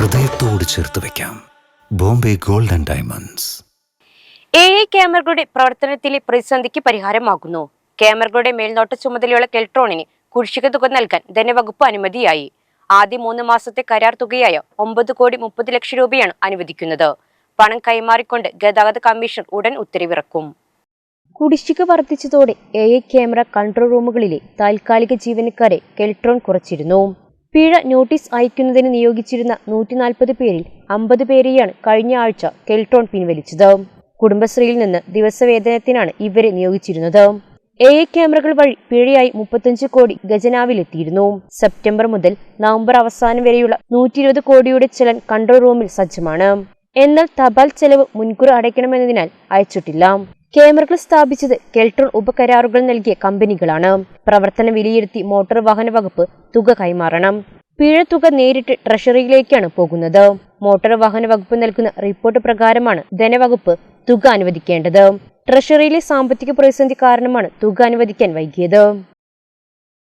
ഹൃദയത്തോട് ചേർത്ത് വെക്കാം. Bombay gold and diamonds. AI ക്യാമറകളുടെ പ്രവർത്തനത്തിലെ പ്രതിസന്ധിക്ക് പരിഹാരമാകുന്നു. ക്യാമറകളുടെ മേൽനോട്ട ചുമതലയുള്ള കെൽട്രോണിന് കുടിശ്ശിക തുക നൽകാൻ ധനവകുപ്പ് അനുമതിയായി. ആദ്യ 3 മാസത്തെ കരാർ തുകയായ 9,30,00,000 രൂപയാണ് അനുവദിക്കുന്നത്. പണം കൈമാറിക്കൊണ്ട് ഗതാഗത കമ്മീഷൻ ഉടൻ ഉത്തരവിറക്കും. കുടിശ്ശിക വർദ്ധിച്ചതോടെ AI ക്യാമറ കൺട്രോൾ റൂമുകളിലെ താൽക്കാലിക ജീവനക്കാരെ കെൽട്രോൺ കുറച്ചിരുന്നു. പിഴ നോട്ടീസ് അയക്കുന്നതിന് നിയോഗിച്ചിരുന്ന 140 പേരിൽ 50 പേരെയാണ് കഴിഞ്ഞ ആഴ്ച കെൽട്രോൺ പിൻവലിച്ചത്. കുടുംബശ്രീയിൽ നിന്ന് ദിവസവേതനത്തിനാണ് ഇവരെ നിയോഗിച്ചിരുന്നത്. AI ക്യാമറകൾ വഴി പിഴയായി 35 കോടി ഖജനാവിലെത്തിയിരുന്നു. സെപ്റ്റംബർ മുതൽ നവംബർ അവസാനം വരെയുള്ള 120 കോടിയുടെ ചെലൻ കൺട്രോൾ റൂമിൽ സജ്ജമാണ്. എന്നാൽ തപാൽ ചെലവ് മുൻകൂർ അടയ്ക്കണമെന്നതിനാൽ അയച്ചിട്ടില്ല. ക്യാമറകൾ സ്ഥാപിച്ചത് കെൽട്രോൺ ഉപകരാറുകൾ നൽകിയ കമ്പനികളാണ്. പ്രവർത്തനം വിലയിരുത്തി മോട്ടോർ വാഹന വകുപ്പ് തുക കൈമാറണം. പിഴ തുക നേരിട്ട് ട്രഷറിയിലേക്കാണ് പോകുന്നത്. മോട്ടോർ വാഹന വകുപ്പ് നൽകുന്ന റിപ്പോർട്ട് പ്രകാരമാണ് ധനവകുപ്പ് തുക അനുവദിക്കേണ്ടത്. ട്രഷറിയിലെ സാമ്പത്തിക പ്രതിസന്ധി കാരണമാണ് തുക അനുവദിക്കാൻ വൈകിയത്.